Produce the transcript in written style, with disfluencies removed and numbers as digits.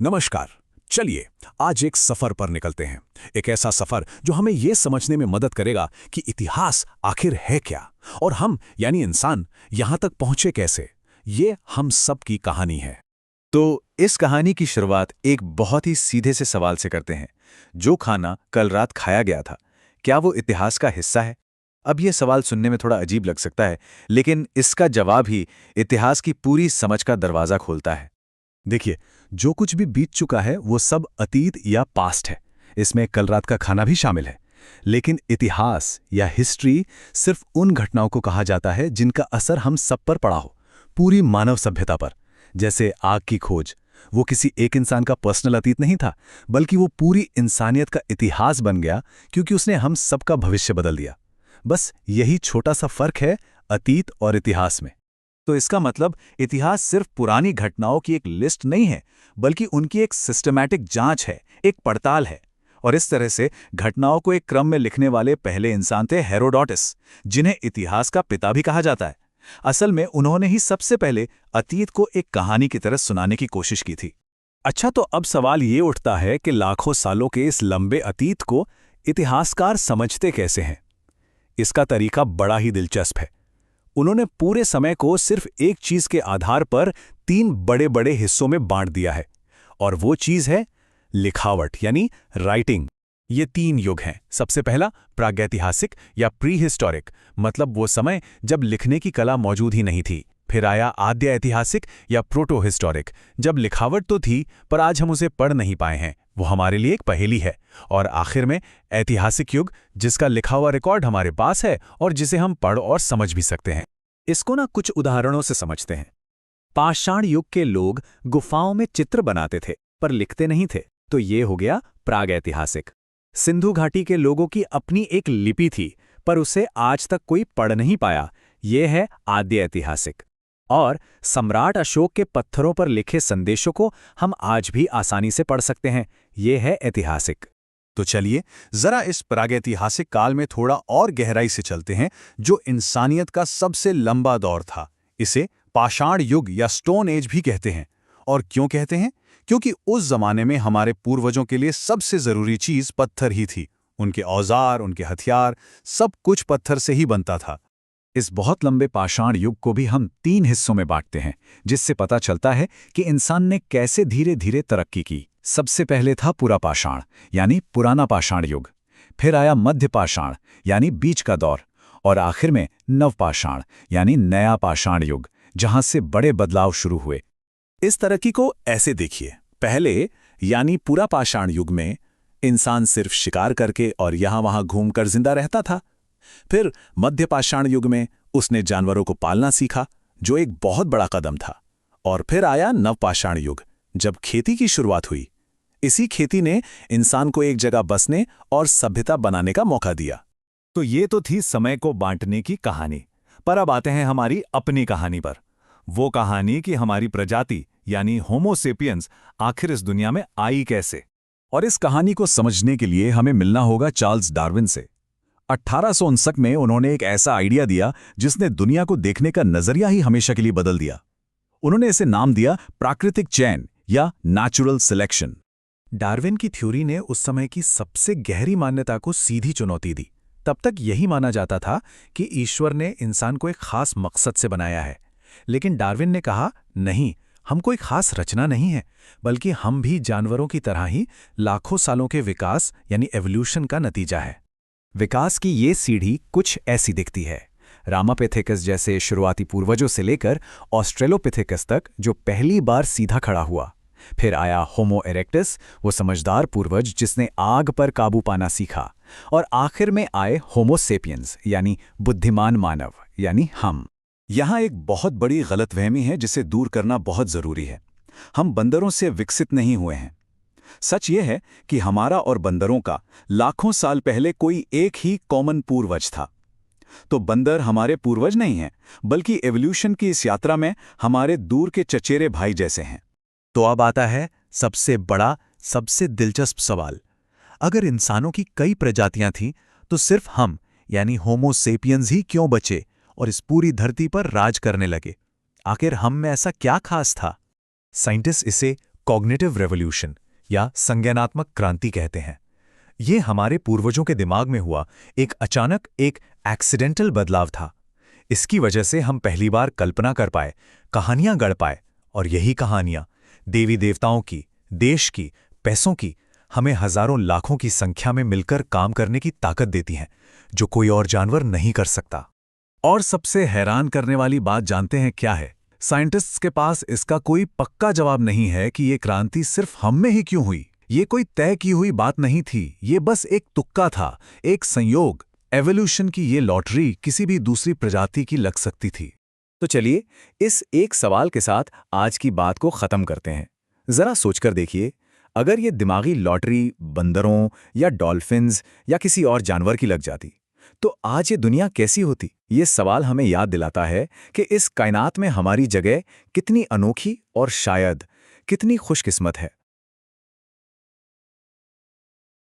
नमस्कार। चलिए आज एक सफर पर निकलते हैं। एक ऐसा सफर जो हमें यह समझने में मदद करेगा कि इतिहास आखिर है क्या और हम यानी इंसान यहां तक पहुंचे कैसे। ये हम सब की कहानी है। तो इस कहानी की शुरुआत एक बहुत ही सीधे से सवाल से करते हैं। जो खाना कल रात खाया गया था, क्या वो इतिहास का हिस्सा है? अब यह सवाल सुनने में थोड़ा अजीब लग सकता है, लेकिन इसका जवाब ही इतिहास की पूरी समझ का दरवाज़ा खोलता है। देखिए, जो कुछ भी बीत चुका है वो सब अतीत या पास्ट है। इसमें कल रात का खाना भी शामिल है। लेकिन इतिहास या हिस्ट्री सिर्फ उन घटनाओं को कहा जाता है जिनका असर हम सब पर पड़ा हो, पूरी मानव सभ्यता पर। जैसे आग की खोज, वो किसी एक इंसान का पर्सनल अतीत नहीं था, बल्कि वो पूरी इंसानियत का इतिहास बन गया क्योंकि उसने हम सबका भविष्य बदल दिया। बस यही छोटा सा फर्क है अतीत और इतिहास में। तो इसका मतलब इतिहास सिर्फ पुरानी घटनाओं की एक लिस्ट नहीं है, बल्कि उनकी एक सिस्टमैटिक जांच है, एक पड़ताल है। और इस तरह से घटनाओं को एक क्रम में लिखने वाले पहले इंसान थे हेरोडोटस, जिन्हें इतिहास का पिता भी कहा जाता है। असल में उन्होंने ही सबसे पहले अतीत को एक कहानी की तरह सुनाने की कोशिश की थी। अच्छा, तो अब सवाल ये उठता है कि लाखों सालों के इस लंबे अतीत को इतिहासकार समझते कैसे हैं। इसका तरीका बड़ा ही दिलचस्प है। उन्होंने पूरे समय को सिर्फ एक चीज के आधार पर तीन बड़े बड़े हिस्सों में बांट दिया है, और वो चीज है लिखावट यानी राइटिंग। ये तीन युग हैं। सबसे पहला प्रागैतिहासिक या प्री हिस्टोरिक, मतलब वो समय जब लिखने की कला मौजूद ही नहीं थी। फिर आया आद्य ऐतिहासिक या प्रोटो हिस्टोरिक, जब लिखावट तो थी पर आज हम उसे पढ़ नहीं पाए हैं, वो हमारे लिए एक पहेली है। और आखिर में ऐतिहासिक युग, जिसका लिखा हुआ रिकॉर्ड हमारे पास है और जिसे हम पढ़ और समझ भी सकते हैं। इसको ना कुछ उदाहरणों से समझते हैं। पाषाण युग के लोग गुफाओं में चित्र बनाते थे पर लिखते नहीं थे, तो ये हो गया प्रागैतिहासिक। सिंधु घाटी के लोगों की अपनी एक लिपि थी पर उसे आज तक कोई पढ़ नहीं पाया, ये है आद्य ऐतिहासिक। और सम्राट अशोक के पत्थरों पर लिखे संदेशों को हम आज भी आसानी से पढ़ सकते हैं, ये है ऐतिहासिक। तो चलिए जरा इस प्रागैतिहासिक काल में थोड़ा और गहराई से चलते हैं, जो इंसानियत का सबसे लंबा दौर था। इसे पाषाण युग या स्टोन एज भी कहते हैं। और क्यों कहते हैं? क्योंकि उस जमाने में हमारे पूर्वजों के लिए सबसे जरूरी चीज पत्थर ही थी। उनके औजार, उनके हथियार, सब कुछ पत्थर से ही बनता था। इस बहुत लंबे पाषाण युग को भी हम तीन हिस्सों में बांटते हैं, जिससे पता चलता है कि इंसान ने कैसे धीरे धीरे तरक्की की। सबसे पहले था पुरा पाषाण यानी पुराना पाषाण युग। फिर आया मध्य पाषाण यानी बीच का दौर। और आखिर में नवपाषाण यानी नया पाषाण युग, जहां से बड़े बदलाव शुरू हुए। इस तरक्की को ऐसे देखिए। पहले यानी पुरा पाषाण युग में इंसान सिर्फ शिकार करके और यहां वहां घूमकर जिंदा रहता था। फिर मध्य पाषाण युग में उसने जानवरों को पालना सीखा, जो एक बहुत बड़ा कदम था। और फिर आया नवपाषाण युग, जब खेती की शुरुआत हुई। इसी खेती ने इंसान को एक जगह बसने और सभ्यता बनाने का मौका दिया। तो ये तो थी समय को बांटने की कहानी। पर अब आते हैं हमारी अपनी कहानी पर। वो कहानी कि हमारी प्रजाति यानी होमो सेपियंस आखिर इस दुनिया में आई कैसे। और इस कहानी को समझने के लिए हमें मिलना होगा चार्ल्स डार्विन से। 1859 में उन्होंने एक ऐसा आइडिया दिया जिसने दुनिया को देखने का नजरिया ही हमेशा के लिए बदल दिया। उन्होंने इसे नाम दिया प्राकृतिक चयन या नेचुरल सिलेक्शन। डार्विन की थ्योरी ने उस समय की सबसे गहरी मान्यता को सीधी चुनौती दी। तब तक यही माना जाता था कि ईश्वर ने इंसान को एक खास मकसद से बनाया है। लेकिन डार्विन ने कहा, नहीं, हम कोई खास रचना नहीं है, बल्कि हम भी जानवरों की तरह ही लाखों सालों के विकास यानी एवोल्यूशन का नतीजा है। विकास की ये सीढ़ी कुछ ऐसी दिखती है। रामापिथेकस जैसे शुरुआती पूर्वजों से लेकर ऑस्ट्रेलोपिथेकस तक, जो पहली बार सीधा खड़ा हुआ। फिर आया होमो इरेक्टस, वो समझदार पूर्वज जिसने आग पर काबू पाना सीखा। और आखिर में आए होमो सेपियंस यानी बुद्धिमान मानव यानी हम। यहाँ एक बहुत बड़ी गलतफहमी है जिसे दूर करना बहुत जरूरी है। हम बंदरों से विकसित नहीं हुए हैं। सच ये है कि हमारा और बंदरों का लाखों साल पहले कोई एक ही कॉमन पूर्वज था। तो बंदर हमारे पूर्वज नहीं हैं, बल्कि एवोल्यूशन की इस यात्रा में हमारे दूर के चचेरे भाई जैसे हैं। तो अब आता है सबसे बड़ा, सबसे दिलचस्प सवाल। अगर इंसानों की कई प्रजातियां थीं, तो सिर्फ हम यानी होमो सेपियंस ही क्यों बचे और इस पूरी धरती पर राज करने लगे? आखिर हम में ऐसा क्या खास था? साइंटिस्ट इसे कॉग्निटिव रेवोल्यूशन या संज्ञानात्मक क्रांति कहते हैं। ये हमारे पूर्वजों के दिमाग में हुआ एक अचानक एक एक्सीडेंटल बदलाव था। इसकी वजह से हम पहली बार कल्पना कर पाए, कहानियां गढ़ पाए, और यही कहानियां देवी देवताओं की, देश की, पैसों की, हमें हजारों लाखों की संख्या में मिलकर काम करने की ताकत देती हैं, जो कोई और जानवर नहीं कर सकता। और सबसे हैरान करने वाली बात जानते हैं क्या है? साइंटिस्ट्स के पास इसका कोई पक्का जवाब नहीं है कि ये क्रांति सिर्फ हम में ही क्यों हुई। ये कोई तय की हुई बात नहीं थी, ये बस एक तुक्का था, एक संयोग। एवोल्यूशन की ये लॉटरी किसी भी दूसरी प्रजाति की लग सकती थी। तो चलिए इस एक सवाल के साथ आज की बात को खत्म करते हैं। जरा सोचकर देखिए, अगर ये दिमागी लॉटरी बंदरों या डॉल्फिन्स या किसी और जानवर की लग जाती, तो आज ये दुनिया कैसी होती? ये सवाल हमें याद दिलाता है कि इस कायनात में हमारी जगह कितनी अनोखी और शायद कितनी खुशकिस्मत है।